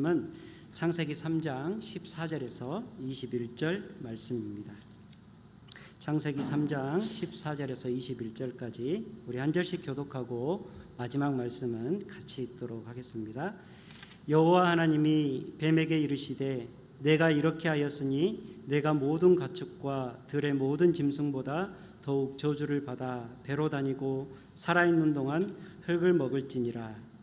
말씀은 창세기 3장 14절에서 21절 말씀입니다. 창세기 3장 14절에서 21절까지 우리 한 절씩 교독하고 마지막 말씀은 같이 읽도록 하겠습니다. 여호와 하나님이 뱀에게 이르시되 내가 이렇게 하였으니 내가 모든 가축과 들의 모든 짐승보다 더욱 저주를 받아 배로 다니고 살아있는 동안 흙을 먹을지니라.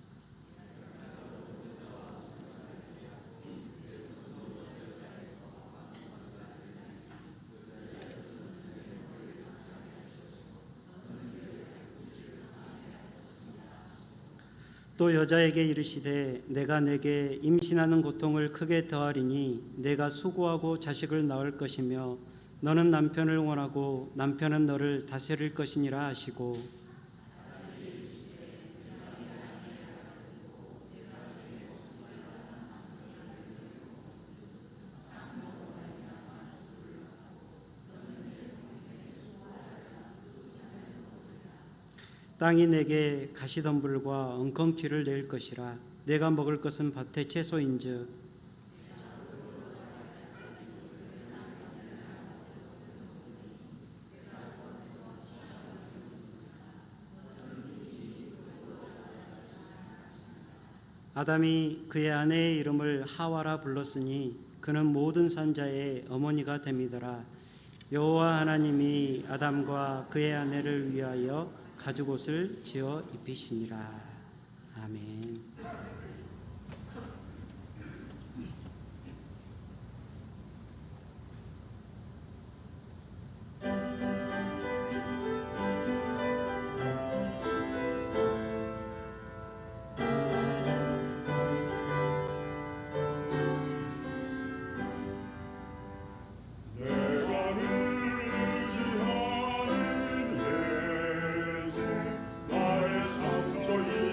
또 여자에게 이르시되 내가 내게 임신하는 고통을 크게 더하리니 내가 수고하고 자식을 낳을 것이며 너는 남편을 원하고 남편은 너를 다스릴 것이니라 하시고 땅이 내게 가시덤불과 엉겅퀴를 낼 것이라. 내가 먹을 것은 밭의 채소인즉 아담이 그의 아내의 이름을 하와라 불렀으니 그는 모든 산자의 어머니가 됨이더라. 여호와 하나님이 아담과 그의 아내를 위하여 가죽옷을 지어 입히시니라. 아멘. 나의 창조인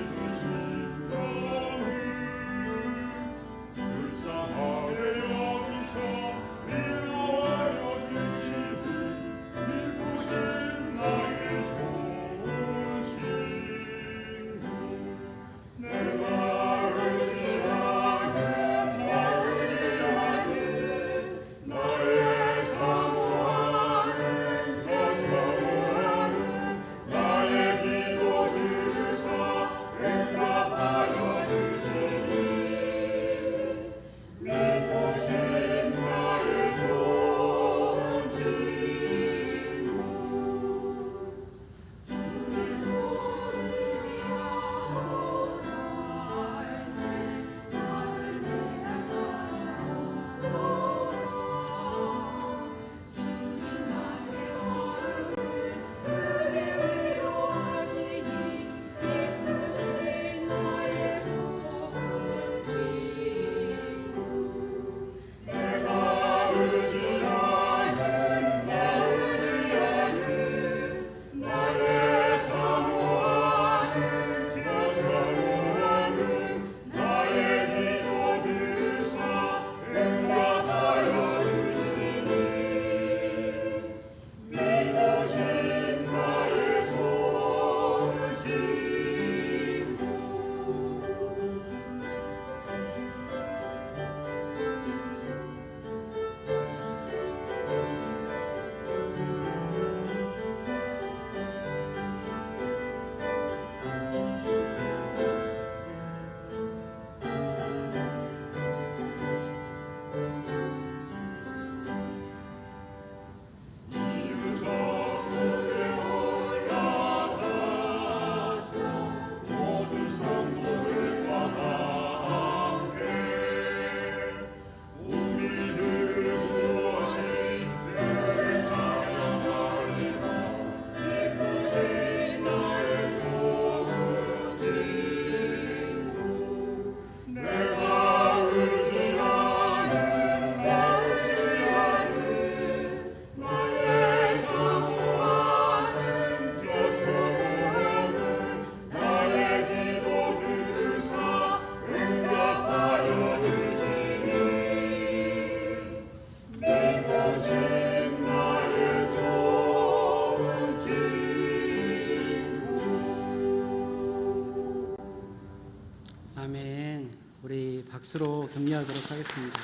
격려하도록 하겠습니다.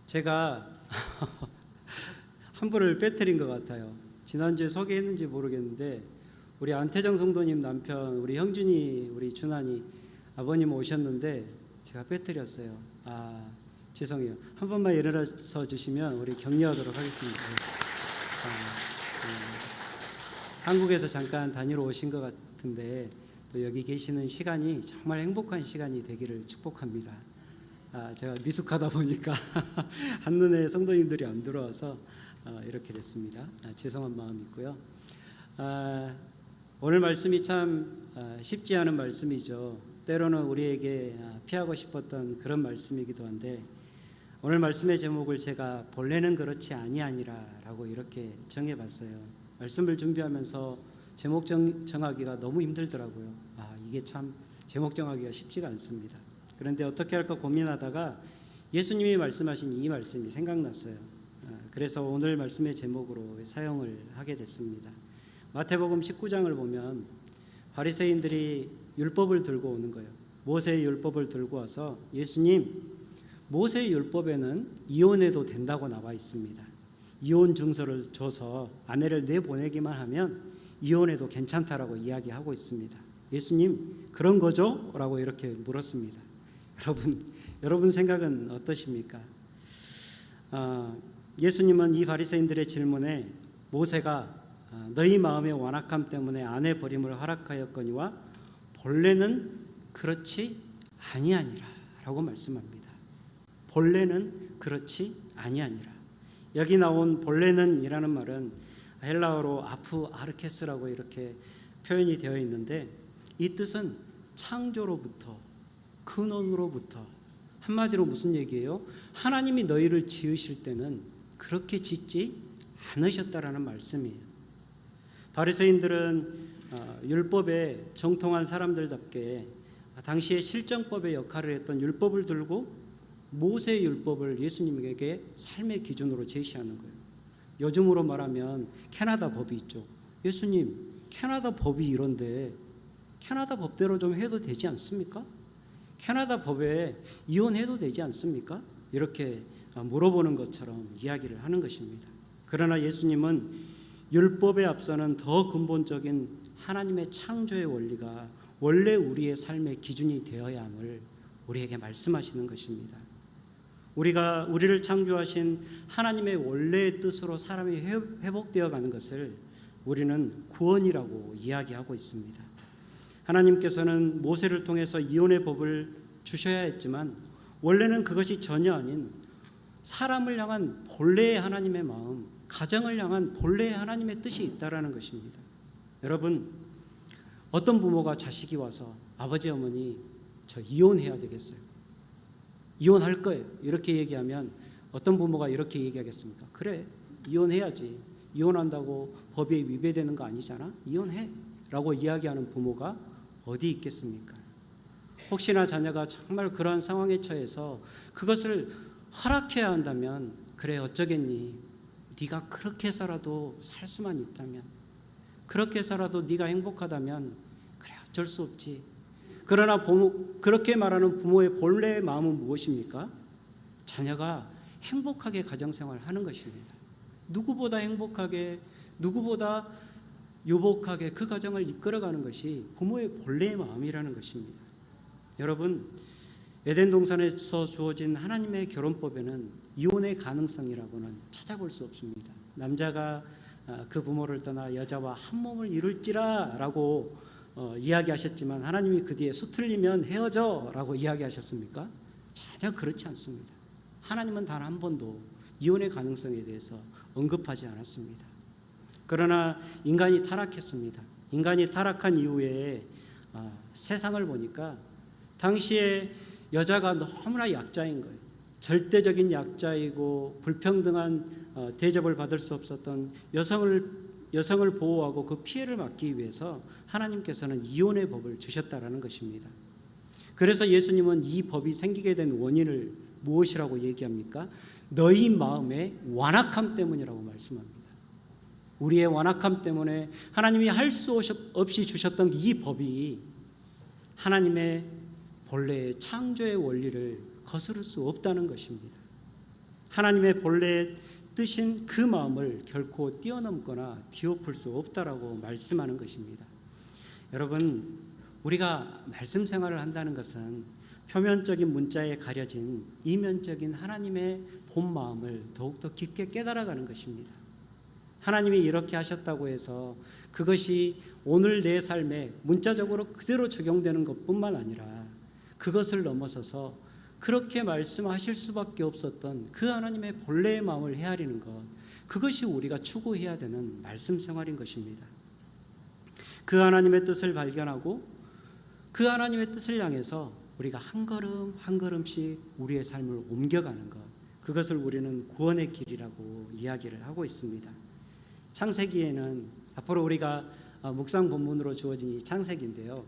제가 한 분을 빼뜨린 것 같아요. 지난주에 소개했는지 모르겠는데 우리 안태정 성도님 남편 우리 형준이 우리 준환이 아버님 오셨는데 제가 빼뜨렸어요. 죄송해요. 한 번만 일어나서 주시면 우리 격려하도록 하겠습니다. 한국에서 잠깐 다니러 오신 것 같은데 또 여기 계시는 시간이 정말 행복한 시간이 되기를 축복합니다. 제가 미숙하다 보니까 한눈에 성도님들이 안 들어와서 이렇게 됐습니다. 죄송한 마음이 있고요. 오늘 말씀이 참 쉽지 않은 말씀이죠. 때로는 우리에게 피하고 싶었던 그런 말씀이기도 한데 오늘 말씀의 제목을 제가 본래는 그렇지 아니하니라라고 이렇게 정해봤어요. 말씀을 준비하면서 제목 정하기가 너무 힘들더라고요. 이게 참 제목 정하기가 쉽지가 않습니다. 그런데 어떻게 할까 고민하다가 예수님이 말씀하신 이 말씀이 생각났어요. 그래서 오늘 말씀의 제목으로 사용을 하게 됐습니다. 마태복음 19장을 보면 바리새인들이 율법을 들고 오는 거예요. 모세의 율법을 들고 와서 예수님, 모세의 율법에는 이혼해도 된다고 나와 있습니다. 이혼 증서를 줘서 아내를 내보내기만 하면 이혼해도 괜찮다라고 이야기하고 있습니다. 예수님, 그런 거죠? 라고 이렇게 물었습니다. 여러분 생각은 어떠십니까? 예수님은 이 바리새인들의 질문에 모세가 너희 마음의 완악함 때문에 아내 버림을 허락하였거니와 본래는 그렇지 아니하니라 라고 말씀합니다. 본래는 그렇지 아니하니라. 여기 나온 본래는 이라는 말은 헬라어로 아프 아르케스라고 이렇게 표현이 되어 있는데 이 뜻은 창조로부터, 근원으로부터, 한마디로 무슨 얘기예요? 하나님이 너희를 지으실 때는 그렇게 짓지 않으셨다라는 말씀이에요. 바리새인들은 율법에 정통한 사람들답게 당시에 실정법의 역할을 했던 율법을 들고 모세의 율법을 예수님에게 삶의 기준으로 제시하는 거예요. 요즘으로 말하면 캐나다 법이 있죠. 예수님, 캐나다 법이 이런데 캐나다 법대로 좀 해도 되지 않습니까? 캐나다 법에 이혼해도 되지 않습니까? 이렇게 물어보는 것처럼 이야기를 하는 것입니다. 그러나 예수님은 율법에 앞서는 더 근본적인 하나님의 창조의 원리가 원래 우리의 삶의 기준이 되어야 함을 우리에게 말씀하시는 것입니다. 우리를 창조하신 하나님의 원래의 뜻으로 사람이 회복되어 가는 것을 우리는 구원이라고 이야기하고 있습니다. 하나님께서는 모세를 통해서 이혼의 법을 주셔야 했지만 원래는 그것이 전혀 아닌 사람을 향한 본래의 하나님의 마음, 가정을 향한 본래의 하나님의 뜻이 있다라는 것입니다. 여러분, 어떤 부모가 자식이 와서 아버지 어머니 저 이혼해야 되겠어요, 이혼할 거예요 이렇게 얘기하면 어떤 부모가 이렇게 얘기하겠습니까? 그래, 이혼해야지, 이혼한다고 법에 위배되는 거 아니잖아, 이혼해 라고 이야기하는 부모가 어디 있겠습니까? 혹시나 자녀가 정말 그러한 상황에 처해서 그것을 허락해야 한다면 그래 어쩌겠니, 네가 그렇게 살아도 살 수만 있다면, 그렇게 살아도 네가 행복하다면 그래 어쩔 수 없지. 그러나 그렇게 말하는 부모의 본래의 마음은 무엇입니까? 자녀가 행복하게 가정생활을 하는 것입니다. 누구보다 행복하게, 누구보다 유복하게 그 가정을 이끌어가는 것이 부모의 본래의 마음이라는 것입니다. 여러분, 에덴 동산에서 주어진 하나님의 결혼법에는 이혼의 가능성이라고는 찾아볼 수 없습니다. 남자가 그 부모를 떠나 여자와 한 몸을 이룰지라 라고 이야기하셨지만 하나님이 그 뒤에 수틀리면 헤어져 라고 이야기하셨습니까? 전혀 그렇지 않습니다. 하나님은 단 한 번도 이혼의 가능성에 대해서 언급하지 않았습니다. 그러나 인간이 타락했습니다. 인간이 타락한 이후에 세상을 보니까 당시에 여자가 너무나 약자인 거예요. 절대적인 약자이고 불평등한 대접을 받을 수 없었던 여성을 보호하고 그 피해를 막기 위해서 하나님께서는 이혼의 법을 주셨다라는 것입니다. 그래서 예수님은 이 법이 생기게 된 원인을 무엇이라고 얘기합니까? 너희 마음의 완악함 때문이라고 말씀합니다. 우리의 완악함 때문에 하나님이 할 수 없이 주셨던 이 법이 하나님의 본래의 창조의 원리를 거스를 수 없다는 것입니다. 하나님의 본래의 뜻인 그 마음을 결코 뛰어넘거나 뒤엎을 수 없다라고 말씀하는 것입니다. 여러분, 우리가 말씀 생활을 한다는 것은 표면적인 문자에 가려진 이면적인 하나님의 본 마음을 더욱더 깊게 깨달아가는 것입니다. 하나님이 이렇게 하셨다고 해서 그것이 오늘 내 삶에 문자적으로 그대로 적용되는 것뿐만 아니라 그것을 넘어서서 그렇게 말씀하실 수밖에 없었던 그 하나님의 본래의 마음을 헤아리는 것, 그것이 우리가 추구해야 되는 말씀 생활인 것입니다. 그 하나님의 뜻을 발견하고 그 하나님의 뜻을 향해서 우리가 한 걸음 한 걸음씩 우리의 삶을 옮겨가는 것, 그것을 우리는 구원의 길이라고 이야기를 하고 있습니다. 창세기에는 앞으로 우리가 묵상 본문으로 주어진 이 창세기인데요,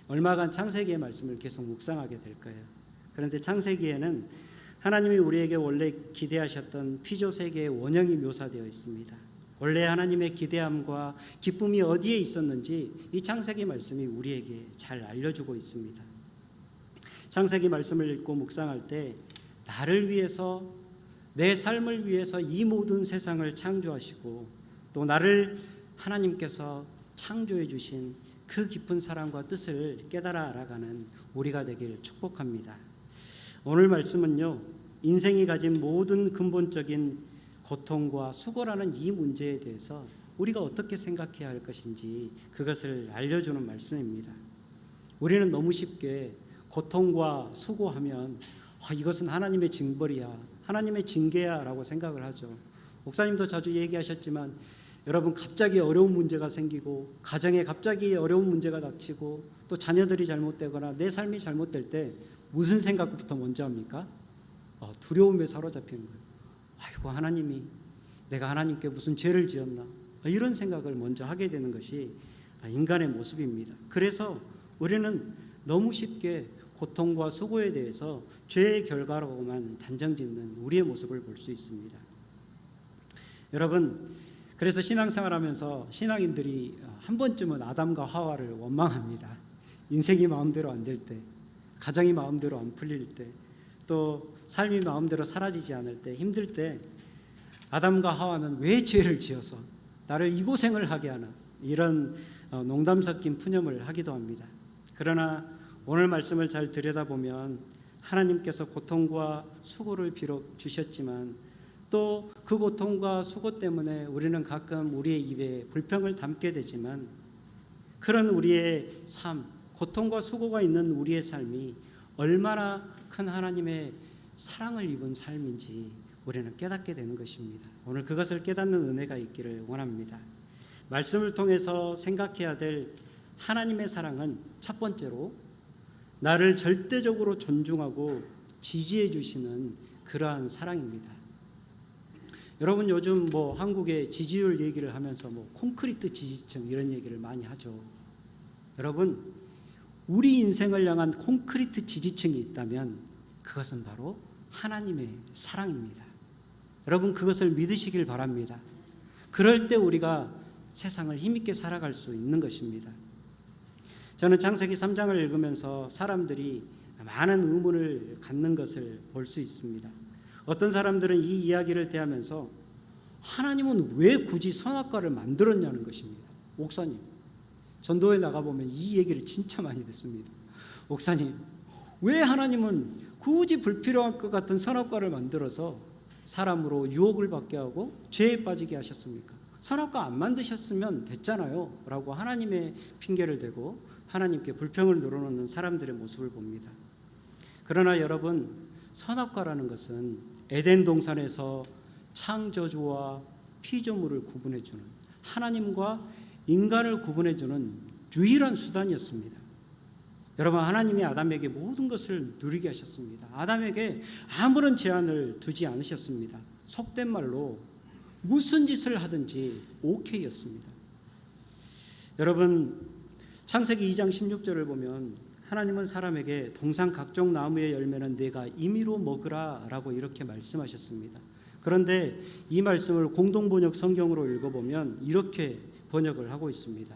얼마간 창세기의 말씀을 계속 묵상하게 될 거예요. 그런데 창세기에는 하나님이 우리에게 원래 기대하셨던 피조 세계의 원형이 묘사되어 있습니다. 원래 하나님의 기대함과 기쁨이 어디에 있었는지 이 창세기 말씀이 우리에게 잘 알려주고 있습니다. 창세기 말씀을 읽고 묵상할 때 나를 위해서, 내 삶을 위해서 이 모든 세상을 창조하시고 또 나를 하나님께서 창조해 주신 그 깊은 사랑과 뜻을 깨달아 알아가는 우리가 되길 축복합니다. 오늘 말씀은요, 인생이 가진 모든 근본적인 고통과 수고라는 이 문제에 대해서 우리가 어떻게 생각해야 할 것인지 그것을 알려주는 말씀입니다. 우리는 너무 쉽게 고통과 수고하면 이것은 하나님의 징벌이야, 하나님의 징계야 라고 생각을 하죠. 목사님도 자주 얘기하셨지만 여러분, 갑자기 어려운 문제가 생기고 가정에 갑자기 어려운 문제가 닥치고 또 자녀들이 잘못되거나 내 삶이 잘못될 때 무슨 생각부터 먼저 합니까? 두려움에 사로잡히는 거예요. 아이고, 하나님이, 내가 하나님께 무슨 죄를 지었나, 이런 생각을 먼저 하게 되는 것이 인간의 모습입니다. 그래서 우리는 너무 쉽게 고통과 수고에 대해서 죄의 결과로만 단정짓는 우리의 모습을 볼 수 있습니다. 여러분, 그래서 신앙생활하면서 신앙인들이 한 번쯤은 아담과 하와를 원망합니다. 인생이 마음대로 안 될 때, 가정이 마음대로 안 풀릴 때, 또 삶이 마음대로 사라지지 않을 때, 힘들 때 아담과 하와는 왜 죄를 지어서 나를 이 고생을 하게 하나, 이런 농담 섞인 푸념을 하기도 합니다. 그러나 오늘 말씀을 잘 들여다보면 하나님께서 고통과 수고를 비록 주셨지만 또 그 고통과 수고 때문에 우리는 가끔 우리의 입에 불평을 담게 되지만 그런 우리의 삶, 고통과 수고가 있는 우리의 삶이 얼마나 큰 하나님의 사랑을 입은 삶인지 우리는 깨닫게 되는 것입니다. 오늘 그것을 깨닫는 은혜가 있기를 원합니다. 말씀을 통해서 생각해야 될 하나님의 사랑은 첫 번째로 나를 절대적으로 존중하고 지지해 주시는 그러한 사랑입니다. 여러분, 요즘 한국의 지지율 얘기를 하면서 콘크리트 지지층 이런 얘기를 많이 하죠. 여러분, 우리 인생을 향한 콘크리트 지지층이 있다면 그것은 바로 하나님의 사랑입니다. 여러분, 그것을 믿으시길 바랍니다. 그럴 때 우리가 세상을 힘있게 살아갈 수 있는 것입니다. 저는 창세기 3장을 읽으면서 사람들이 많은 의문을 갖는 것을 볼 수 있습니다. 어떤 사람들은 이 이야기를 대하면서 하나님은 왜 굳이 선악과를 만들었냐는 것입니다. 목사님, 전도에 나가보면 이 얘기를 진짜 많이 듣습니다. 목사님, 왜 하나님은 굳이 불필요한 것 같은 선악과를 만들어서 사람으로 유혹을 받게 하고 죄에 빠지게 하셨습니까? 선악과 안 만드셨으면 됐잖아요 라고 하나님의 핑계를 대고 하나님께 불평을 늘어놓는 사람들의 모습을 봅니다. 그러나 여러분, 선악과라는 것은 에덴 동산에서 창조주와 피조물을 구분해주는, 하나님과 인간을 구분해주는 유일한 수단이었습니다. 여러분, 하나님이 아담에게 모든 것을 누리게 하셨습니다. 아담에게 아무런 제한을 두지 않으셨습니다. 속된 말로 무슨 짓을 하든지 오케이였습니다. 여러분, 창세기 2장 16절을 보면 하나님은 사람에게 동산 각종 나무의 열매는 내가 임의로 먹으라 라고 이렇게 말씀하셨습니다. 그런데 이 말씀을 공동번역 성경으로 읽어보면 이렇게 번역을 하고 있습니다.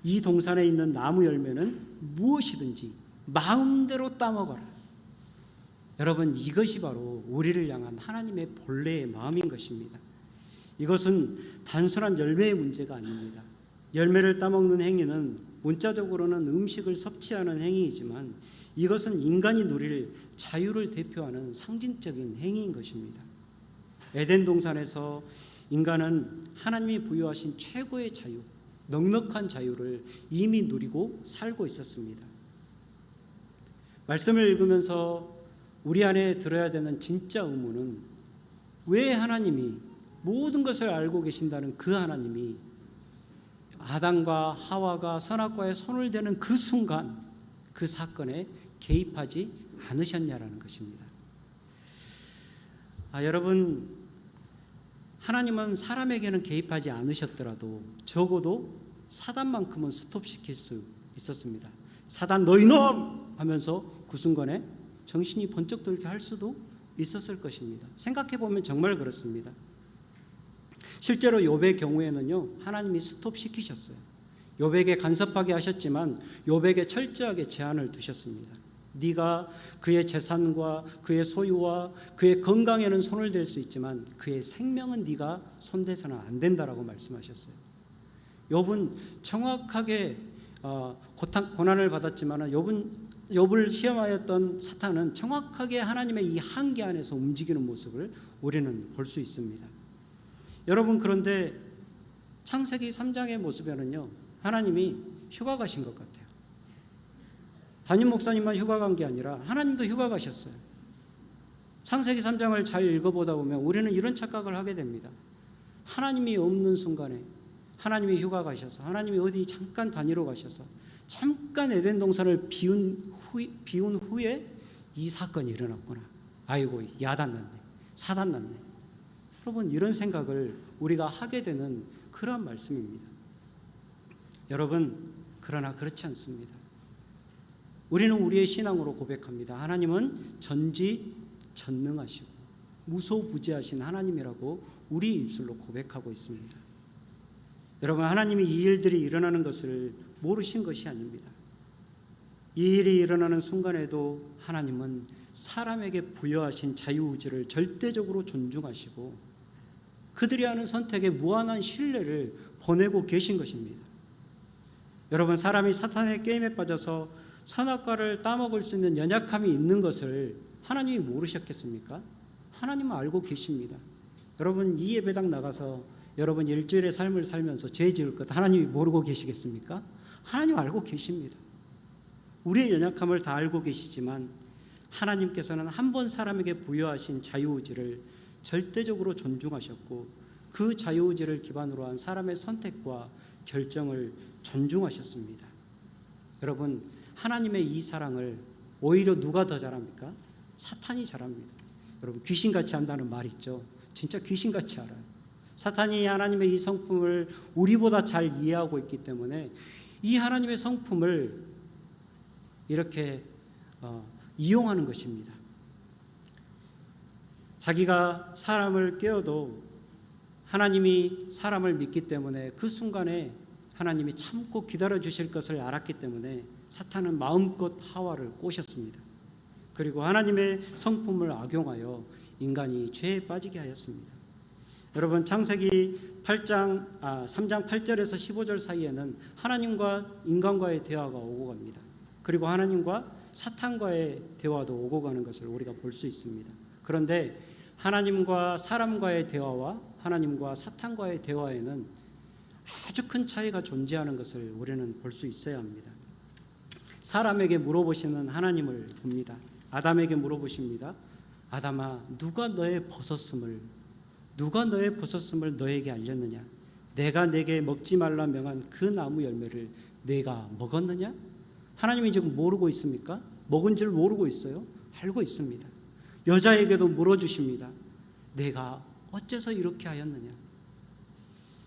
이 동산에 있는 나무 열매는 무엇이든지 마음대로 따먹어라. 여러분, 이것이 바로 우리를 향한 하나님의 본래의 마음인 것입니다. 이것은 단순한 열매의 문제가 아닙니다. 열매를 따먹는 행위는 문자적으로는 음식을 섭취하는 행위이지만 이것은 인간이 누릴 자유를 대표하는 상징적인 행위인 것입니다. 에덴 동산에서 인간은 하나님이 부여하신 최고의 자유, 넉넉한 자유를 이미 누리고 살고 있었습니다. 말씀을 읽으면서 우리 안에 들어야 되는 진짜 의문은, 왜 하나님이 모든 것을 알고 계신다는 그 하나님이 아담과 하와가 선악과에 손을 대는 그 순간 그 사건에 개입하지 않으셨냐라는 것입니다. 여러분, 하나님은 사람에게는 개입하지 않으셨더라도 적어도 사단만큼은 스톱시킬 수 있었습니다. 사단 너 이놈! 하면서 그 순간에 정신이 번쩍 들게 할 수도 있었을 것입니다. 생각해 보면 정말 그렇습니다. 실제로 욥의 경우에는요, 하나님이 스톱시키셨어요. 욥에게 간섭하게 하셨지만 욥에게 철저하게 제한을 두셨습니다. 네가 그의 재산과 그의 소유와 그의 건강에는 손을 댈 수 있지만 그의 생명은 네가 손대서는 안 된다라고 말씀하셨어요. 욥은 정확하게 고난을 받았지만 욥을 시험하였던 사탄은 정확하게 하나님의 이 한계 안에서 움직이는 모습을 우리는 볼 수 있습니다. 여러분, 그런데 창세기 3장의 모습에는요, 하나님이 휴가 가신 것 같아요. 담임 목사님만 휴가 간 게 아니라 하나님도 휴가 가셨어요. 창세기 3장을 잘 읽어보다 보면 우리는 이런 착각을 하게 됩니다. 하나님이 없는 순간에 하나님이 휴가 가셔서, 하나님이 어디 잠깐 다니러 가셔서 잠깐 에덴 동산을 비운 후에 이 사건이 일어났구나. 아이고, 야단 났네, 사단 났네. 여러분, 이런 생각을 우리가 하게 되는 그런 말씀입니다. 여러분, 그러나 그렇지 않습니다. 우리는 우리의 신앙으로 고백합니다. 하나님은 전지전능하시고 무소부재하신 하나님이라고 우리 입술로 고백하고 있습니다. 여러분, 하나님이 이 일들이 일어나는 것을 모르신 것이 아닙니다. 이 일이 일어나는 순간에도 하나님은 사람에게 부여하신 자유의지를 절대적으로 존중하시고 그들이 하는 선택에 무한한 신뢰를 보내고 계신 것입니다. 여러분, 사람이 사탄의 게임에 빠져서 선악과를 따먹을 수 있는 연약함이 있는 것을 하나님이 모르셨겠습니까? 하나님은 알고 계십니다. 여러분, 이 예배당 나가서 여러분 일주일의 삶을 살면서 죄 지을 것 하나님이 모르고 계시겠습니까? 하나님 알고 계십니다. 우리의 연약함을 다 알고 계시지만 하나님께서는 한 번 사람에게 부여하신 자유의지를 절대적으로 존중하셨고 그 자유의지를 기반으로 한 사람의 선택과 결정을 존중하셨습니다. 여러분, 하나님의 이 사랑을 오히려 누가 더 잘합니까? 사탄이 잘합니다. 여러분, 귀신같이 한다는 말 있죠. 진짜 귀신같이 알아요. 사탄이 하나님의 이 성품을 우리보다 잘 이해하고 있기 때문에 이 하나님의 성품을 이렇게 이용하는 것입니다. 자기가 사람을 깨워도 하나님이 사람을 믿기 때문에 그 순간에 하나님이 참고 기다려 주실 것을 알았기 때문에 사탄은 마음껏 하와를 꼬셨습니다. 그리고 하나님의 성품을 악용하여 인간이 죄에 빠지게 하였습니다. 여러분, 창세기 3장 8절에서 15절 사이에는 하나님과 인간과의 대화가 오고 갑니다. 그리고 하나님과 사탄과의 대화도 오고 가는 것을 우리가 볼 수 있습니다. 그런데 하나님과 사람과의 대화와 하나님과 사탄과의 대화에는 아주 큰 차이가 존재하는 것을 우리는 볼 수 있어야 합니다. 사람에게 물어보시는 하나님을 봅니다. 아담에게 물어보십니다. 아담아, 누가 너의 벗었음을 너에게 알렸느냐? 내가 내게 먹지 말라 명한 그 나무 열매를 내가 먹었느냐? 하나님이 지금 모르고 있습니까? 먹은 줄 모르고 있어요? 알고 있습니다. 여자에게도 물어주십니다. 내가 어째서 이렇게 하였느냐?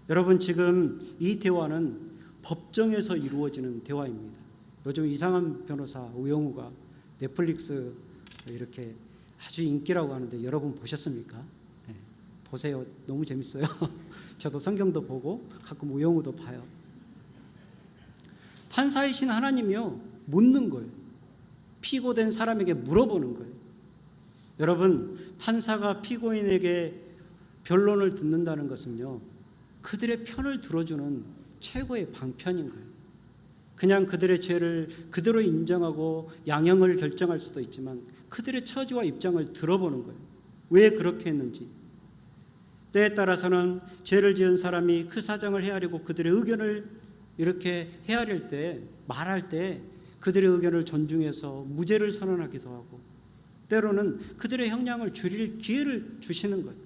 여러분, 지금 이 대화는 법정에서 이루어지는 대화입니다. 요즘 이상한 변호사 우영우가 넷플릭스 이렇게 아주 인기라고 하는데 여러분 보셨습니까? 네, 보세요. 너무 재밌어요. 저도 성경도 보고 가끔 우영우도 봐요. 판사이신 하나님이요 묻는 거예요. 피고된 사람에게 물어보는 거예요. 여러분, 판사가 피고인에게 변론을 듣는다는 것은요, 그들의 편을 들어주는 최고의 방편인 거예요. 그냥 그들의 죄를 그대로 인정하고 양형을 결정할 수도 있지만 그들의 처지와 입장을 들어보는 거예요. 왜 그렇게 했는지. 때에 따라서는 죄를 지은 사람이 그 사정을 헤아리고 그들의 의견을 이렇게 헤아릴 때, 말할 때 그들의 의견을 존중해서 무죄를 선언하기도 하고, 때로는 그들의 형량을 줄일 기회를 주시는 거예요.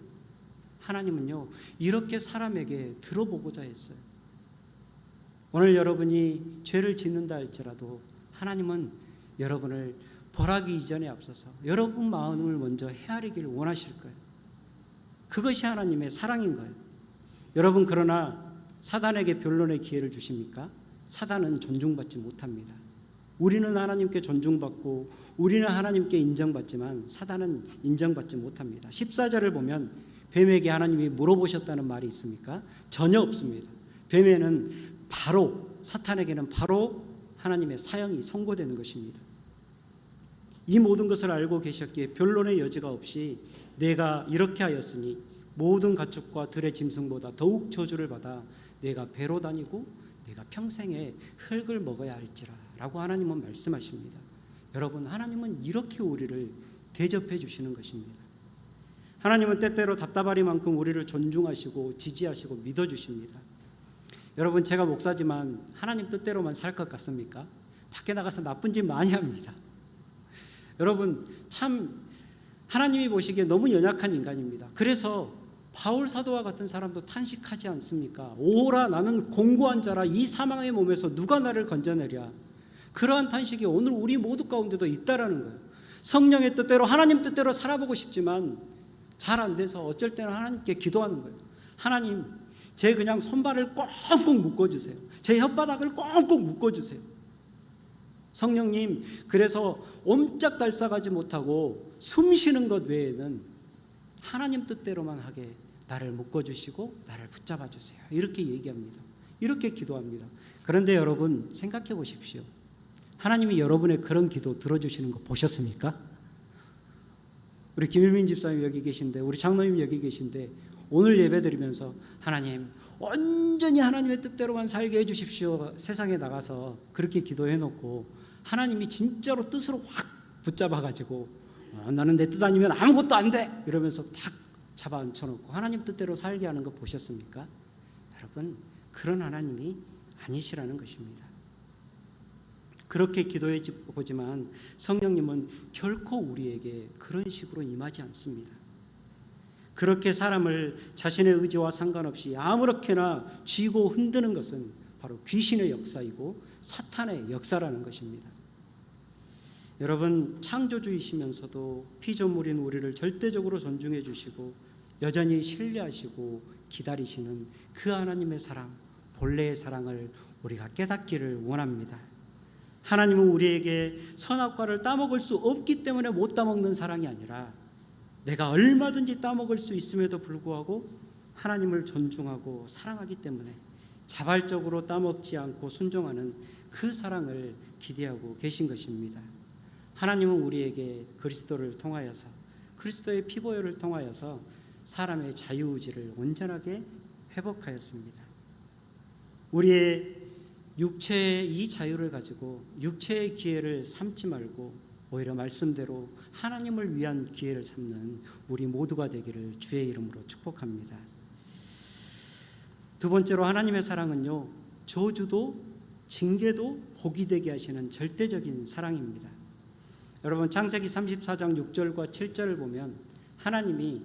하나님은요, 이렇게 사람에게 들어보고자 했어요. 오늘 여러분이 죄를 짓는다 할지라도 하나님은 여러분을 벌하기 이전에 앞서서 여러분 마음을 먼저 헤아리기를 원하실 거예요. 그것이 하나님의 사랑인 거예요. 여러분, 그러나 사단에게 변론의 기회를 주십니까? 사단은 존중받지 못합니다. 우리는 하나님께 존중받고 우리는 하나님께 인정받지만 사단은 인정받지 못합니다. 14절을 보면 뱀에게 하나님이 물어보셨다는 말이 있습니까? 전혀 없습니다. 뱀에는 바로, 사탄에게는 바로 하나님의 사형이 선고되는 것입니다. 이 모든 것을 알고 계셨기에 변론의 여지가 없이 내가 이렇게 하였으니 모든 가축과 들의 짐승보다 더욱 저주를 받아 내가 배로 다니고 내가 평생에 흙을 먹어야 할지라 라고 하나님은 말씀하십니다. 여러분, 하나님은 이렇게 우리를 대접해 주시는 것입니다. 하나님은 때때로 답답하리만큼 우리를 존중하시고 지지하시고 믿어주십니다. 여러분, 제가 목사지만 하나님 뜻대로만 살 것 같습니까? 밖에 나가서 나쁜 짓 많이 합니다. 여러분, 참 하나님이 보시기에 너무 연약한 인간입니다. 그래서 바울 사도와 같은 사람도 탄식하지 않습니까? 오라, 나는 공고한 자라, 이 사망의 몸에서 누가 나를 건져내랴. 그러한 탄식이 오늘 우리 모두 가운데도 있다라는 거예요. 성령의 뜻대로, 하나님 뜻대로 살아보고 싶지만 잘 안 돼서 어쩔 때는 하나님께 기도하는 거예요. 하나님, 제 그냥 손발을 꽁꽁 묶어주세요. 제 혓바닥을 꽁꽁 묶어주세요. 성령님, 그래서 옴짝달싹하지 못하고 숨 쉬는 것 외에는 하나님 뜻대로만 하게 나를 묶어주시고 나를 붙잡아 주세요. 이렇게 얘기합니다. 이렇게 기도합니다. 그런데 여러분, 생각해 보십시오. 하나님이 여러분의 그런 기도 들어주시는 거 보셨습니까? 우리 김일민 집사님 여기 계신데, 우리 장로님 여기 계신데, 오늘 예배 드리면서 하나님, 온전히 하나님의 뜻대로만 살게 해주십시오. 세상에 나가서 그렇게 기도해 놓고 하나님이 진짜로 뜻으로 확 붙잡아가지고 나는 내 뜻 아니면 아무것도 안 돼! 이러면서 탁 잡아 앉혀놓고 하나님 뜻대로 살게 하는 거 보셨습니까? 여러분, 그런 하나님이 아니시라는 것입니다. 그렇게 기도해 보지만 성령님은 결코 우리에게 그런 식으로 임하지 않습니다. 그렇게 사람을 자신의 의지와 상관없이 아무렇게나 쥐고 흔드는 것은 바로 귀신의 역사이고 사탄의 역사라는 것입니다. 여러분, 창조주이시면서도 피조물인 우리를 절대적으로 존중해 주시고 여전히 신뢰하시고 기다리시는 그 하나님의 사랑, 본래의 사랑을 우리가 깨닫기를 원합니다. 하나님은 우리에게 선악과를 따먹을 수 없기 때문에 못 따먹는 사랑이 아니라 내가 얼마든지 따먹을 수 있음에도 불구하고 하나님을 존중하고 사랑하기 때문에 자발적으로 따먹지 않고 순종하는 그 사랑을 기대하고 계신 것입니다. 하나님은 우리에게 그리스도를 통하여서, 그리스도의 피보혈을 통하여서 사람의 자유의지를 온전하게 회복하였습니다. 우리의 육체의 이 자유를 가지고 육체의 기회를 삼지 말고 오히려 말씀대로 하나님을 위한 기회를 삼는 우리 모두가 되기를 주의 이름으로 축복합니다. 두 번째로, 하나님의 사랑은요, 저주도 징계도 복이 되게 하시는 절대적인 사랑입니다. 여러분, 창세기 34장 6절과 7절을 보면 하나님이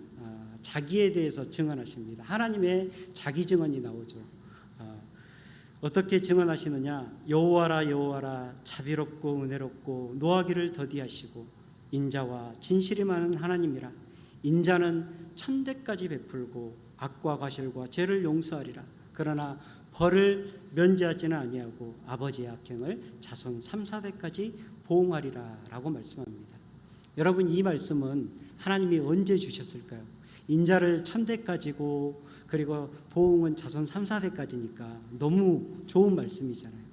자기에 대해서 증언하십니다. 하나님의 자기 증언이 나오죠. 어떻게 증언하시느냐? 여호와라 여호와라, 자비롭고 은혜롭고 노하기를 더디하시고 인자와 진실이 많은 하나님이라. 인자는 천대까지 베풀고 악과 과실과 죄를 용서하리라. 그러나 벌을 면제하지는 아니하고 아버지의 악행을 자손 3, 4대까지 보응하리라 라고 말씀합니다. 여러분, 이 말씀은 하나님이 언제 주셨을까요? 인자를 1000대까지고 그리고 보응은 자손 3, 4대까지니까 너무 좋은 말씀이잖아요.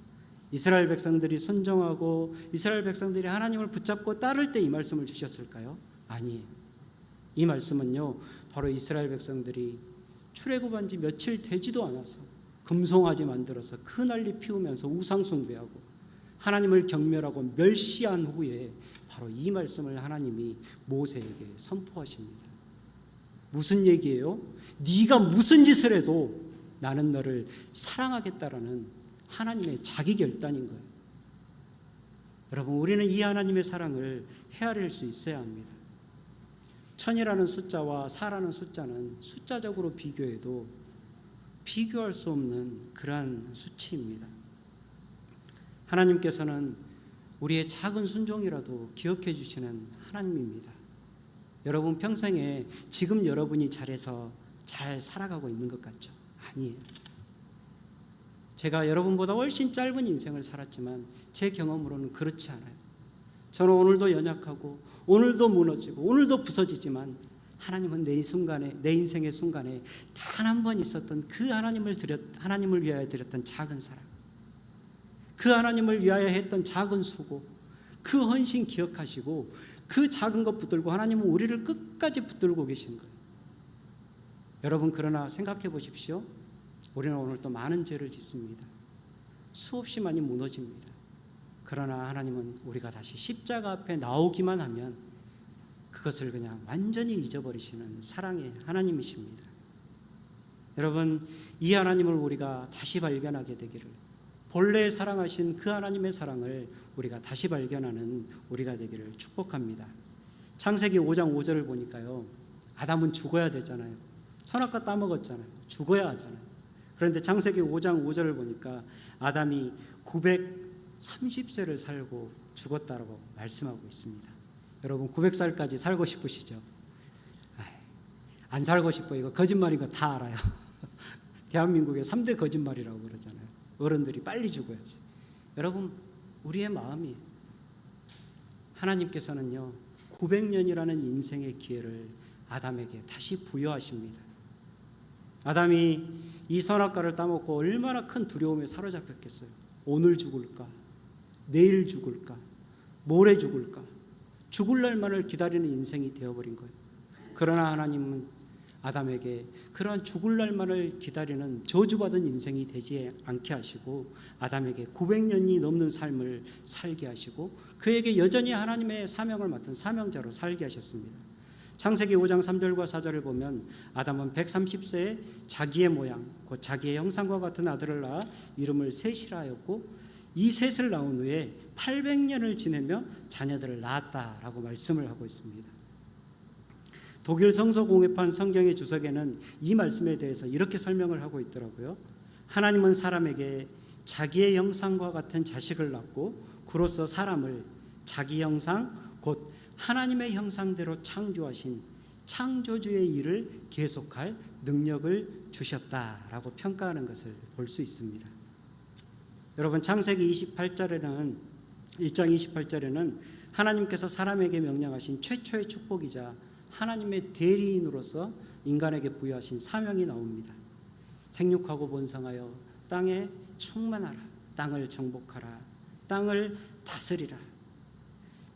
이스라엘 백성들이 순종하고 이스라엘 백성들이 하나님을 붙잡고 따를 때 이 말씀을 주셨을까요? 아니에요. 이 말씀은요, 바로 이스라엘 백성들이 출애굽한 지 며칠 되지도 않아서 금송아지 만들어서 그 난리 피우면서 우상 숭배하고 하나님을 경멸하고 멸시한 후에 바로 이 말씀을 하나님이 모세에게 선포하십니다. 무슨 얘기예요? 네가 무슨 짓을 해도 나는 너를 사랑하겠다라는 하나님의 자기 결단인 거예요. 여러분, 우리는 이 하나님의 사랑을 헤아릴 수 있어야 합니다. 천이라는 숫자와 사라는 숫자는 숫자적으로 비교해도 비교할 수 없는 그러한 수치입니다. 하나님께서는 우리의 작은 순종이라도 기억해 주시는 하나님입니다. 여러분 평생에 지금 여러분이 잘해서 잘 살아가고 있는 것 같죠? 아니에요. 제가 여러분보다 훨씬 짧은 인생을 살았지만 제 경험으로는 그렇지 않아요. 저는 오늘도 연약하고 오늘도 무너지고 오늘도 부서지지만 하나님은 내 인생의 순간에 단 한 번 있었던 그 하나님을 위하여 드렸던 작은 사랑, 그 하나님을 위하여 했던 작은 수고, 그 헌신 기억하시고 그 작은 것 붙들고 하나님은 우리를 끝까지 붙들고 계신 거예요. 여러분, 그러나 생각해 보십시오. 우리는 오늘 또 많은 죄를 짓습니다. 수없이 많이 무너집니다. 그러나 하나님은 우리가 다시 십자가 앞에 나오기만 하면 그것을 그냥 완전히 잊어버리시는 사랑의 하나님이십니다. 여러분, 이 하나님을 우리가 다시 발견하게 되기를, 본래 사랑하신 그 하나님의 사랑을 우리가 다시 발견하는 우리가 되기를 축복합니다. 창세기 5장 5절을 보니까요, 아담은 죽어야 되잖아요. 선악과 따먹었잖아요. 죽어야 하잖아요. 그런데 창세기 5장 5절을 보니까 아담이 930세를 살고 죽었다고 말씀하고 있습니다. 여러분 900살까지 살고 싶으시죠? 안 살고 싶어. 이거 거짓말인 거 다 알아요. 대한민국의 3대 거짓말이라고 그러잖아요. 어른들이 빨리 죽어야지. 여러분, 우리의 마음이, 하나님께서는요 900년이라는 인생의 기회를 아담에게 다시 부여하십니다. 아담이 이 선악과를 따먹고 얼마나 큰 두려움에 사로잡혔겠어요. 오늘 죽을까? 내일 죽을까? 모레 죽을까? 죽을 날만을 기다리는 인생이 되어버린 거예요. 그러나 하나님은 아담에게 그러한 죽을 날만을 기다리는 저주받은 인생이 되지 않게 하시고 아담에게 900년이 넘는 삶을 살게 하시고 그에게 여전히 하나님의 사명을 맡은 사명자로 살게 하셨습니다. 창세기 5장 3절과 4절을 보면 아담은 130세에 자기의 모양, 곧 자기의 형상과 같은 아들을 낳아 이름을 셋이라 하였고 이 셋을 낳은 후에 800년을 지내며 자녀들을 낳았다라고 말씀을 하고 있습니다. 독일 성서공회판 성경의 주석에는 이 말씀에 대해서 이렇게 설명을 하고 있더라고요. 하나님은 사람에게 자기의 형상과 같은 자식을 낳고 그로써 사람을 자기 형상, 곧 하나님의 형상대로 창조하신 창조주의 일을 계속할 능력을 주셨다라고 평가하는 것을 볼 수 있습니다. 여러분, 창세기 1장 28절에는 하나님께서 사람에게 명령하신 최초의 축복이자 하나님의 대리인으로서 인간에게 부여하신 사명이 나옵니다. 생육하고 번성하여 땅에 충만하라, 땅을 정복하라, 땅을 다스리라.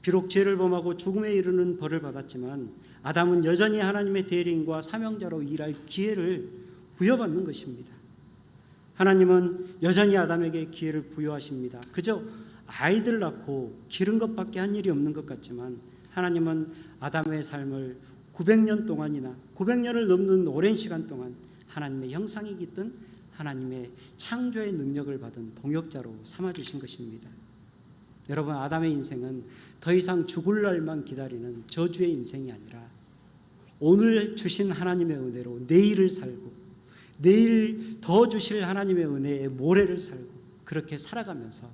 비록 죄를 범하고 죽음에 이르는 벌을 받았지만 아담은 여전히 하나님의 대리인과 사명자로 일할 기회를 부여받는 것입니다. 하나님은 여전히 아담에게 기회를 부여하십니다. 그저 아이들 낳고 기른 것밖에 한 일이 없는 것 같지만 하나님은 아담의 삶을 900년 동안이나 900년을 넘는 오랜 시간 동안 하나님의 형상이 깃든 하나님의 창조의 능력을 받은 동역자로 삼아주신 것입니다. 여러분, 아담의 인생은 더 이상 죽을 날만 기다리는 저주의 인생이 아니라 오늘 주신 하나님의 은혜로 내일을 살고 내일 더 주실 하나님의 은혜의 모레를 살고 그렇게 살아가면서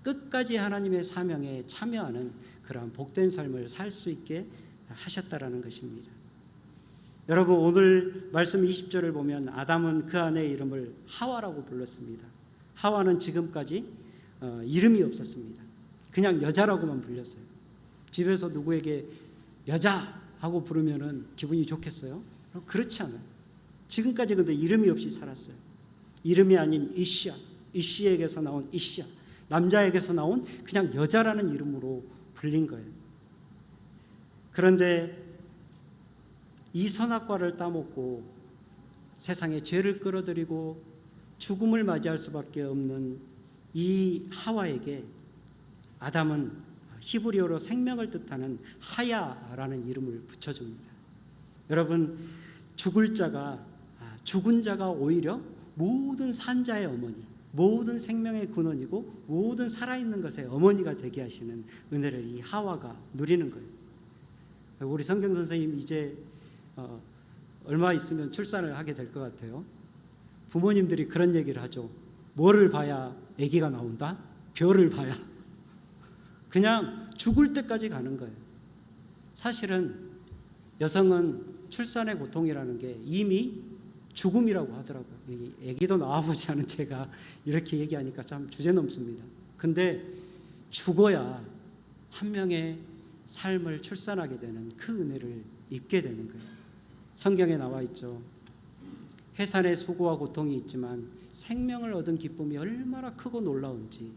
끝까지 하나님의 사명에 참여하는 그러한 복된 삶을 살 수 있게 하셨다라는 것입니다. 여러분, 오늘 말씀 20절을 보면 아담은 그 아내의 이름을 하와라고 불렀습니다. 하와는 지금까지 이름이 없었습니다. 그냥 여자라고만 불렸어요. 집에서 누구에게 여자 하고 부르면은 기분이 좋겠어요? 그렇지 않아요. 지금까지 근데 이름이 없이 살았어요. 이름이 아닌 이시야, 이시에게서 나온 이시야, 남자에게서 나온 그냥 여자라는 이름으로 불린 거예요. 그런데 이 선악과를 따먹고 세상에 죄를 끌어들이고 죽음을 맞이할 수밖에 없는 이 하와에게 아담은 히브리어로 생명을 뜻하는 하야라는 이름을 붙여줍니다. 여러분, 죽은 자가 오히려 모든 산자의 어머니, 모든 생명의 근원이고 모든 살아있는 것의 어머니가 되게 하시는 은혜를 이 하와가 누리는 거예요. 우리 성경 선생님 이제 얼마 있으면 출산을 하게 될 것 같아요. 부모님들이 그런 얘기를 하죠. 뭐를 봐야 아기가 나온다? 별을 봐야. 그냥 죽을 때까지 가는 거예요. 사실은 여성은 출산의 고통이라는 게 이미 죽음이라고 하더라고요. 아기도 낳아보지 않은 제가 이렇게 얘기하니까 참 주제넘습니다. 근데 죽어야 한 명의 삶을 출산하게 되는 그 은혜를 입게 되는 거예요. 성경에 나와 있죠. 해산의 수고와 고통이 있지만 생명을 얻은 기쁨이 얼마나 크고 놀라운지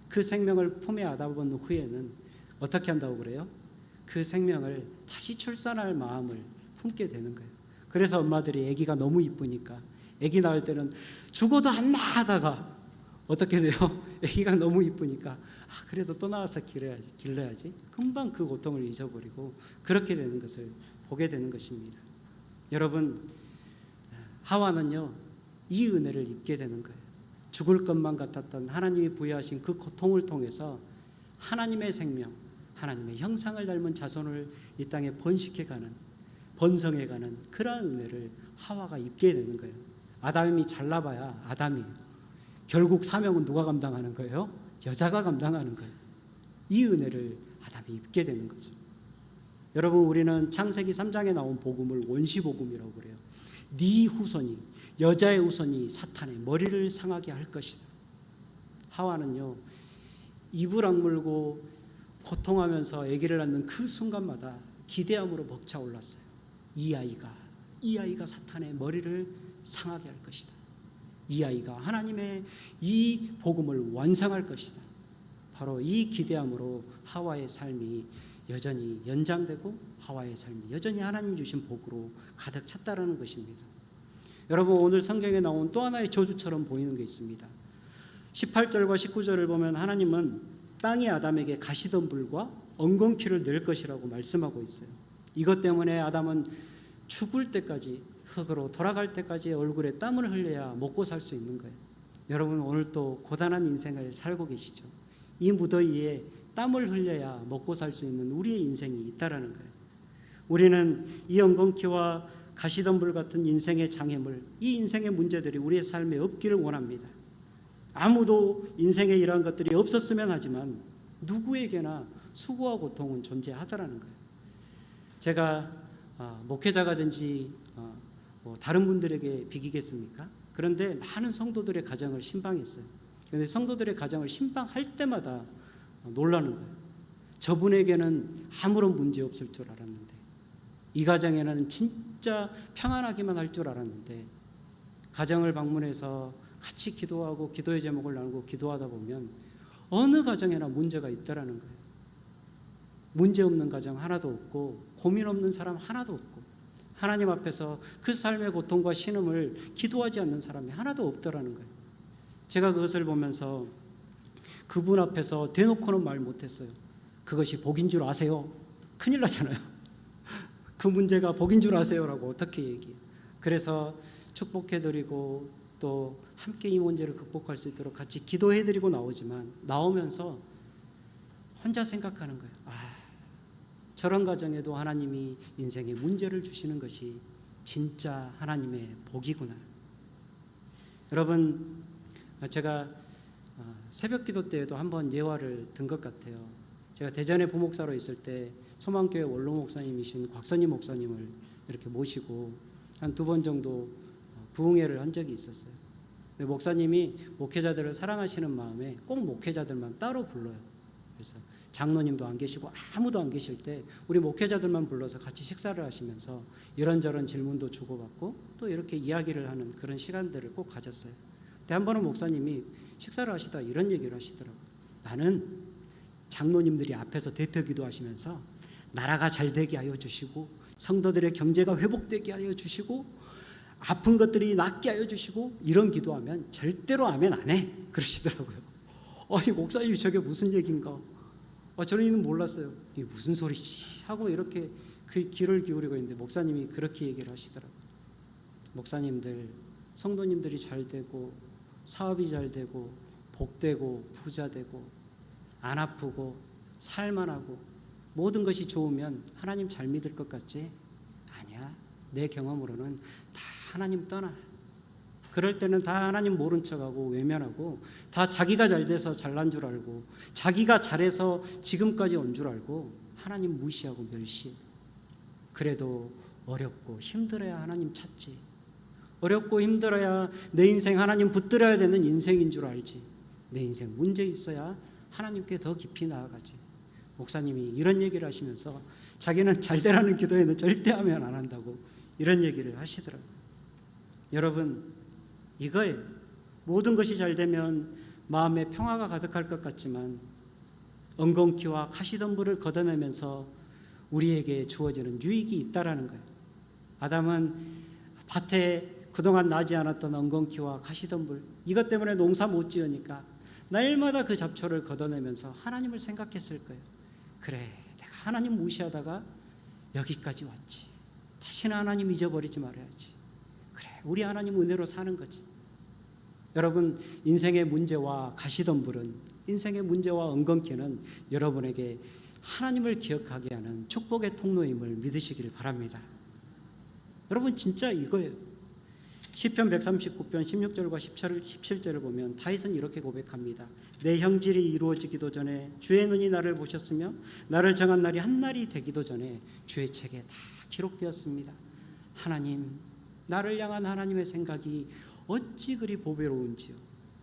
그 생명을 품에 안아본 후에는 어떻게 한다고 그래요? 그 생명을 다시 출산할 마음을 품게 되는 거예요. 그래서 엄마들이 아기가 너무 이쁘니까 아기 낳을 때는 죽어도 안 나 하다가 어떻게 돼요? 아기가 너무 이쁘니까 그래도 또 나와서 길러야지. 금방 그 고통을 잊어버리고 그렇게 되는 것을 보게 되는 것입니다. 여러분, 하와는요 이 은혜를 입게 되는 거예요. 죽을 것만 같았던 하나님이 부여하신 그 고통을 통해서 하나님의 생명, 하나님의 형상을 닮은 자손을 이 땅에 번성해가는 그러한 은혜를 하와가 입게 되는 거예요. 아담이 잘나봐야 아담이에요. 결국 사명은 누가 감당하는 거예요? 여자가 감당하는 거예요. 이 은혜를 아담이 입게 되는 거죠. 여러분, 우리는 창세기 3장에 나온 복음을 원시복음이라고 그래요. 네 후손이, 여자의 후손이 사탄의 머리를 상하게 할 것이다. 하와는요 입을 악물고 고통하면서 아기를 낳는 그 순간마다 기대함으로 벅차올랐어요. 이 아이가 사탄의 머리를 상하게 할 것이다. 이 아이가 하나님의 이 복음을 완성할 것이다. 바로 이 기대함으로 하와의 삶이 여전히 연장되고 하와의 삶이 여전히 하나님 주신 복으로 가득 찼다라는 것입니다. 여러분, 오늘 성경에 나온 또 하나의 저주처럼 보이는 게 있습니다. 18절과 19절을 보면 하나님은 땅이 아담에게 가시덤불과 엉겅퀴를 낼 것이라고 말씀하고 있어요. 이것 때문에 아담은 죽을 때까지, 흙으로 돌아갈 때까지 얼굴에 땀을 흘려야 먹고 살 수 있는 거예요. 여러분, 오늘 또 고단한 인생을 살고 계시죠. 이 무더위에 땀을 흘려야 먹고 살 수 있는 우리의 인생이 있다라는 거예요. 우리는 이 엉겅퀴와 가시덤불 같은 인생의 장애물, 이 인생의 문제들이 우리의 삶에 없기를 원합니다. 아무도 인생에 이러한 것들이 없었으면 하지만 누구에게나 수고와 고통은 존재하더라는 거예요. 제가 목회자가 된 지 다른 분들에게 비기겠습니까? 그런데 많은 성도들의 가정을 신방했어요. 그런데 성도들의 가정을 신방할 때마다 놀라는 거예요. 저분에게는 아무런 문제 없을 줄 알았는데, 이 가정에는 진짜 평안하기만 할 줄 알았는데, 가정을 방문해서 같이 기도하고 기도의 제목을 나누고 기도하다 보면 어느 가정에나 문제가 있다라는 거예요. 문제 없는 가정 하나도 없고 고민 없는 사람 하나도 없고 하나님 앞에서 그 삶의 고통과 신음을 기도하지 않는 사람이 하나도 없더라는 거예요. 제가 그것을 보면서 그분 앞에서 대놓고는 말 못했어요. 그것이 복인 줄 아세요? 큰일 나잖아요. 그 문제가 복인 줄 아세요라고 어떻게 얘기해요? 그래서 축복해드리고 또 함께 이 문제를 극복할 수 있도록 같이 기도해드리고 나오지만, 나오면서 혼자 생각하는 거예요. 저런 가정에도 하나님이 인생에 문제를 주시는 것이 진짜 하나님의 복이구나. 여러분, 제가 새벽 기도 때에도 한번 예화를 든 것 같아요. 제가 대전에 부목사로 있을 때 소망교회 원로 목사님이신 곽선희 목사님을 이렇게 모시고 한 2번 정도 부흥회를 한 적이 있었어요. 근데 목사님이 목회자들을 사랑하시는 마음에 꼭 목회자들만 따로 불러요. 그래서 장로님도 안 계시고 아무도 안 계실 때 우리 목회자들만 불러서 같이 식사를 하시면서 이런저런 질문도 주고받고 또 이렇게 이야기를 하는 그런 시간들을 꼭 가졌어요. 근데 한 번은 목사님이 식사를 하시다 이런 얘기를 하시더라고요. 나는 장로님들이 앞에서 대표 기도하시면서 나라가 잘 되게 하여 주시고 성도들의 경제가 회복되게 하여 주시고 아픈 것들이 낫게 하여 주시고 이런 기도하면 절대로 아멘 안 해 그러시더라고요. 이 목사님이 저게 무슨 얘기인가? 저는 몰랐어요. 이게 무슨 소리지? 하고 이렇게 그 귀를 기울이고 있는데 목사님이 그렇게 얘기를 하시더라고요. 목사님들, 성도님들이 잘 되고 사업이 잘 되고 복되고 부자 되고 안 아프고 살만하고 모든 것이 좋으면 하나님 잘 믿을 것 같지? 아니야. 내 경험으로는 다 하나님 떠나. 그럴 때는 다 하나님 모른 척하고 외면하고 다 자기가 잘 돼서 잘난 줄 알고 자기가 잘해서 지금까지 온 줄 알고 하나님 무시하고 멸시. 그래도 어렵고 힘들어야 하나님 찾지. 어렵고 힘들어야 내 인생 하나님 붙들어야 되는 인생인 줄 알지. 내 인생 문제 있어야 하나님께 더 깊이 나아가지. 목사님이 이런 얘기를 하시면서 자기는 잘 되라는 기도에는 절대 하면 안 한다고 이런 얘기를 하시더라고요. 여러분, 이거예요. 모든 것이 잘 되면 마음에 평화가 가득할 것 같지만 엉겅퀴와 가시덤불을 걷어내면서 우리에게 주어지는 유익이 있다라는 거예요. 아담은 밭에 그동안 나지 않았던 엉겅퀴와 가시덤불 이것 때문에 농사 못 지으니까 날마다 그 잡초를 걷어내면서 하나님을 생각했을 거예요. 그래, 내가 하나님 무시하다가 여기까지 왔지. 다시는 하나님 잊어버리지 말아야지. 그래, 우리 하나님 은혜로 사는 거지. 여러분, 인생의 문제와 가시덤불은, 인생의 문제와 엉겅퀴는 여러분에게 하나님을 기억하게 하는 축복의 통로임을 믿으시길 바랍니다. 여러분, 진짜 이거예요. 시편 139편 16절과 17절을 보면 다윗은 이렇게 고백합니다. 내 형질이 이루어지기도 전에 주의 눈이 나를 보셨으며 나를 정한 날이 한 날이 되기도 전에 주의 책에 다 기록되었습니다. 하나님, 나를 향한 하나님의 생각이 어찌 그리 보배로운지요.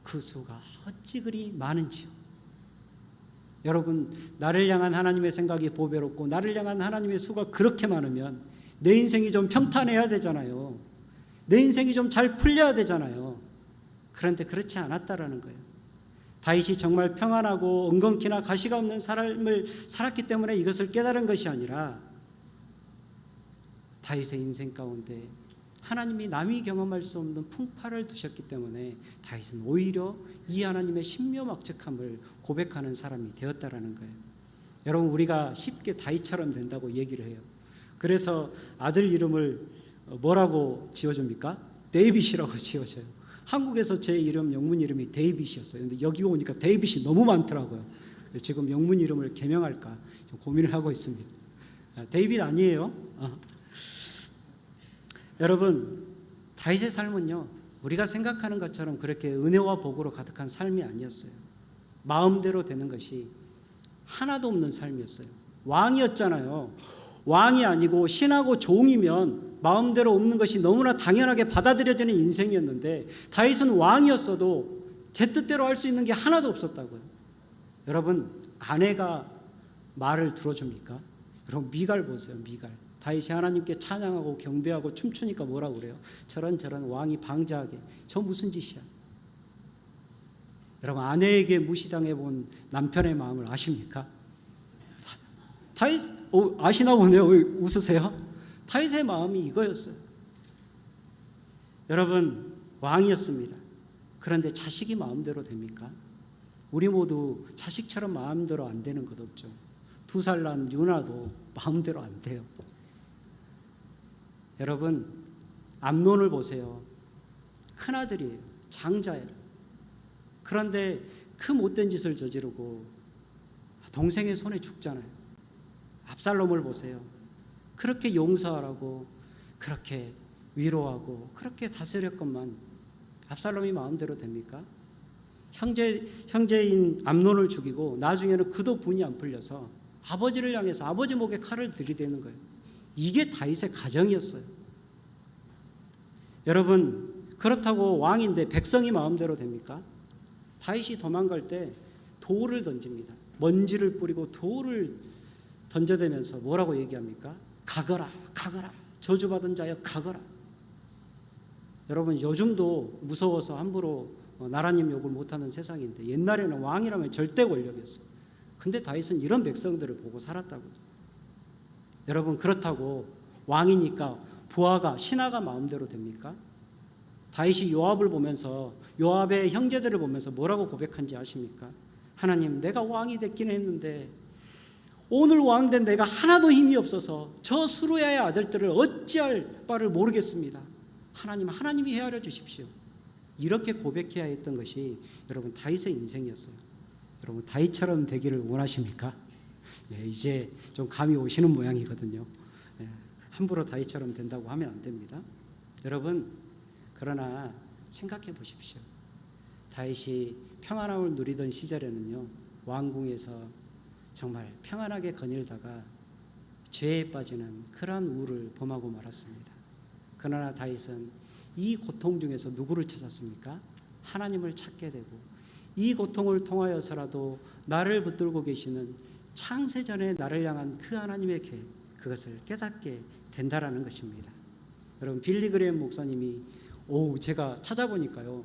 그 수가 어찌 그리 많은지요. 여러분, 나를 향한 하나님의 생각이 보배롭고 나를 향한 하나님의 수가 그렇게 많으면 내 인생이 좀 평탄해야 되잖아요. 내 인생이 좀 잘 풀려야 되잖아요. 그런데 그렇지 않았다라는 거예요. 다윗이 정말 평안하고 엉겅퀴나 가시가 없는 삶을 살았기 때문에 이것을 깨달은 것이 아니라 다윗의 인생 가운데 하나님이 남이 경험할 수 없는 풍파를 두셨기 때문에 다윗은 오히려 이 하나님의 신묘막측함을 고백하는 사람이 되었다라는 거예요. 여러분, 우리가 쉽게 다윗처럼 된다고 얘기를 해요. 그래서 아들 이름을 뭐라고 지어줍니까? 데이빗이라고 지어져요. 한국에서 제 이름, 영문 이름이 데이빗이었어요. 근데 여기 오니까 데이빗이 너무 많더라고요. 지금 영문 이름을 개명할까 좀 고민을 하고 있습니다. 데이빗 아니에요. 여러분, 다윗의 삶은요, 우리가 생각하는 것처럼 그렇게 은혜와 복으로 가득한 삶이 아니었어요. 마음대로 되는 것이 하나도 없는 삶이었어요. 왕이었잖아요. 왕이 아니고 신하고 종이면 마음대로 없는 것이 너무나 당연하게 받아들여지는 인생이었는데 다윗은 왕이었어도 제 뜻대로 할 수 있는 게 하나도 없었다고요. 여러분, 아내가 말을 들어줍니까? 여러분, 미갈 보세요. 미갈. 다윗이 하나님께 찬양하고 경배하고 춤추니까 뭐라고 그래요? 저런 왕이 방자하게. 저 무슨 짓이야? 여러분, 아내에게 무시당해 본 남편의 마음을 아십니까? 다윗 아시나 보네요. 왜 웃으세요? 다윗의 마음이 이거였어요. 여러분, 왕이었습니다. 그런데 자식이 마음대로 됩니까? 우리 모두 자식처럼 마음대로 안 되는 것 없죠. 2살 난 유나도 마음대로 안 돼요. 여러분, 암논을 보세요. 큰아들이에요. 장자예요. 그런데 그 못된 짓을 저지르고 동생의 손에 죽잖아요. 압살롬을 보세요. 그렇게 용서하라고 그렇게 위로하고 그렇게 다스렸건만 압살롬이 마음대로 됩니까? 형제인 암논을 죽이고 나중에는 그도 분이 안 풀려서 아버지를 향해서 아버지 목에 칼을 들이대는 거예요. 이게 다윗의 가정이었어요. 여러분, 그렇다고 왕인데 백성이 마음대로 됩니까? 다윗이 도망갈 때 돌을 던집니다. 먼지를 뿌리고 돌을 던져대면서 뭐라고 얘기합니까? 가거라, 가거라, 저주받은 자여 가거라. 여러분, 요즘도 무서워서 함부로 나라님 욕을 못하는 세상인데 옛날에는 왕이라면 절대 권력이었어요. 근데 다윗은 이런 백성들을 보고 살았다고요. 여러분, 그렇다고 왕이니까 부하가 신하가 마음대로 됩니까? 다윗이 요압을 보면서, 요압의 형제들을 보면서 뭐라고 고백한지 아십니까? 하나님, 내가 왕이 됐긴 했는데 오늘 왕 된 내가 하나도 힘이 없어서 저 수루야의 아들들을 어찌할 바를 모르겠습니다. 하나님, 하나님이 헤아려 주십시오. 이렇게 고백해야 했던 것이 여러분 다윗의 인생이었어요. 여러분, 다윗처럼 되기를 원하십니까? 이제 좀 감이 오시는 모양이거든요. 함부로 다윗처럼 된다고 하면 안 됩니다. 여러분, 그러나 생각해 보십시오. 다윗이 평안함을 누리던 시절에는요, 왕궁에서 정말 평안하게 거닐다가 죄에 빠지는 그러한 우를 범하고 말았습니다. 그러나 다윗은 이 고통 중에서 누구를 찾았습니까? 하나님을 찾게 되고, 이 고통을 통하여서라도 나를 붙들고 계시는 창세전에 나를 향한 그 하나님의 계획, 그것을 깨닫게 된다라는 것입니다. 여러분, 빌리 그레이엄 목사님이 제가 찾아보니까요,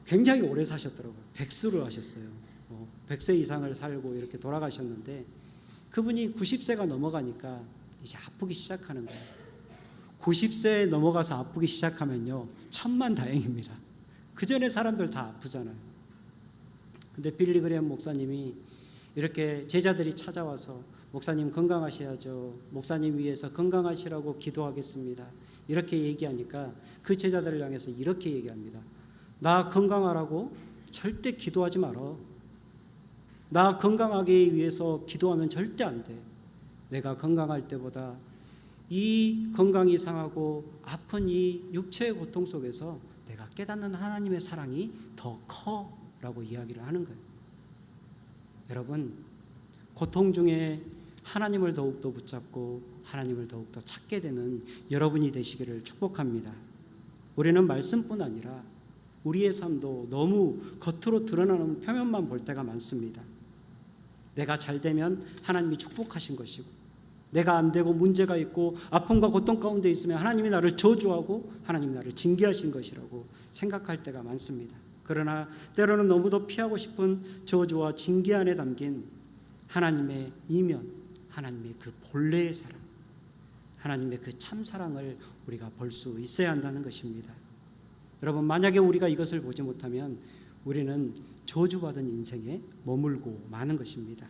굉장히 오래 사셨더라고요. 백수를 하셨어요. 100세 이상을 살고 이렇게 돌아가셨는데, 그분이 90세가 넘어가니까 이제 아프기 시작하는 거예요. 90세 넘어가서 아프기 시작하면요, 천만다행입니다. 그 전에 사람들 다 아프잖아요. 근데 빌리 그레이엄 목사님이 이렇게 제자들이 찾아와서 목사님 건강하셔야죠, 목사님 위해서 건강하시라고 기도하겠습니다, 이렇게 얘기하니까 그 제자들을 향해서 이렇게 얘기합니다. 나 건강하라고 절대 기도하지 말어. 나 건강하기 위해서 기도하면 절대 안 돼. 내가 건강할 때보다 이 건강이 상하고 아픈 이 육체의 고통 속에서 내가 깨닫는 하나님의 사랑이 더 커라고 이야기를 하는 거예요. 여러분, 고통 중에 하나님을 더욱더 붙잡고 하나님을 더욱더 찾게 되는 여러분이 되시기를 축복합니다. 우리는 말씀뿐 아니라 우리의 삶도 너무 겉으로 드러나는 표면만 볼 때가 많습니다. 내가 잘 되면 하나님이 축복하신 것이고, 내가 안 되고 문제가 있고 아픔과 고통 가운데 있으면 하나님이 나를 저주하고 하나님이 나를 징계하신 것이라고 생각할 때가 많습니다. 그러나 때로는 너무도 피하고 싶은 저주와 징계 안에 담긴 하나님의 이면, 하나님의 그 본래의 사랑, 하나님의 그 참사랑을 우리가 볼 수 있어야 한다는 것입니다. 여러분, 만약에 우리가 이것을 보지 못하면 우리는 저주받은 인생에 머물고 마는 것입니다.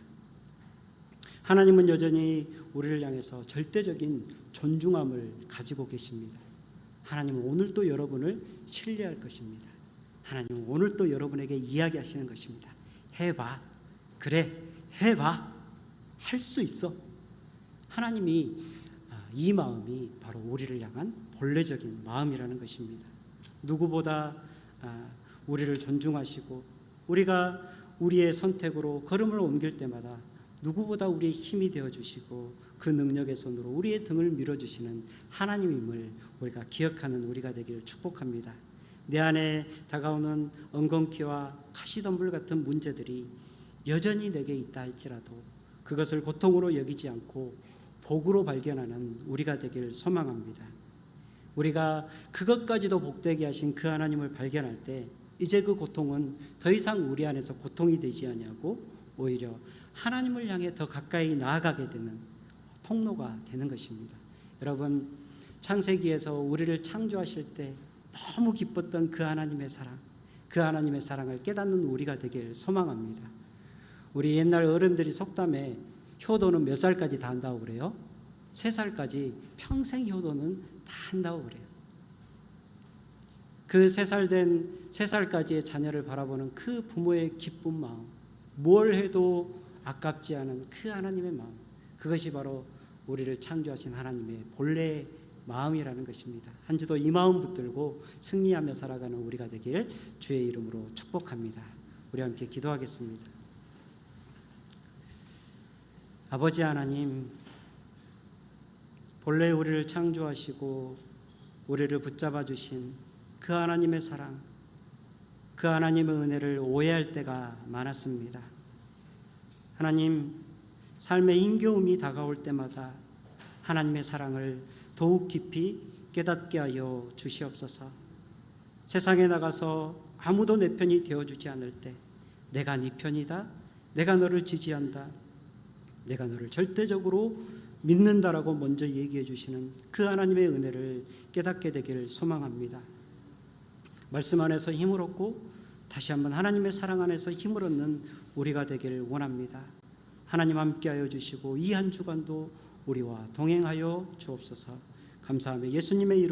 하나님은 여전히 우리를 향해서 절대적인 존중함을 가지고 계십니다. 하나님은 오늘도 여러분을 신뢰할 것입니다. 하나님은 오늘도 여러분에게 이야기하시는 것입니다. 해봐. 그래, 해봐. 할 수 있어. 하나님이 이 마음이 바로 우리를 향한 본래적인 마음이라는 것입니다. 누구보다 우리를 존중하시고, 우리가 우리의 선택으로 걸음을 옮길 때마다 누구보다 우리의 힘이 되어주시고 그 능력의 손으로 우리의 등을 밀어주시는 하나님임을 우리가 기억하는 우리가 되기를 축복합니다. 내 안에 다가오는 엉겅퀴와 가시덤불 같은 문제들이 여전히 내게 있다 할지라도 그것을 고통으로 여기지 않고 복으로 발견하는 우리가 되기를 소망합니다. 우리가 그것까지도 복되게 하신 그 하나님을 발견할 때 이제 그 고통은 더 이상 우리 안에서 고통이 되지 아니하고 오히려 하나님을 향해 더 가까이 나아가게 되는 통로가 되는 것입니다. 여러분, 창세기에서 우리를 창조하실 때 너무 기뻤던 그 하나님의 사랑, 그 하나님의 사랑을 깨닫는 우리가 되길 소망합니다. 우리 옛날 어른들이 속담에 효도는 몇 살까지 다 한다고 그래요? 3살까지 평생 효도는 다 한다고 그래요. 그 3살까지의 자녀를 바라보는 그 부모의 기쁜 마음, 뭘 해도 아깝지 않은 그 하나님의 마음, 그것이 바로 우리를 창조하신 하나님의 본래의 마음이라는 것입니다. 한 주도 이 마음 붙들고 승리하며 살아가는 우리가 되길 주의 이름으로 축복합니다. 우리 함께 기도하겠습니다. 아버지 하나님, 본래 우리를 창조하시고 우리를 붙잡아 주신 그 하나님의 사랑, 그 하나님의 은혜를 오해할 때가 많았습니다. 하나님, 삶의 힘겨움이 다가올 때마다 하나님의 사랑을 더욱 깊이 깨닫게 하여 주시옵소서. 세상에 나가서 아무도 내 편이 되어주지 않을 때 내가 네 편이다, 내가 너를 지지한다, 내가 너를 절대적으로 믿는다라고 먼저 얘기해 주시는 그 하나님의 은혜를 깨닫게 되기를 소망합니다. 말씀 안에서 힘을 얻고 다시 한번 하나님의 사랑 안에서 힘을 얻는 우리가 되기를 원합니다. 하나님 함께하여 주시고 이 한 주간도 우리와 동행하여 주옵소서. 감사하며 예수님의 이름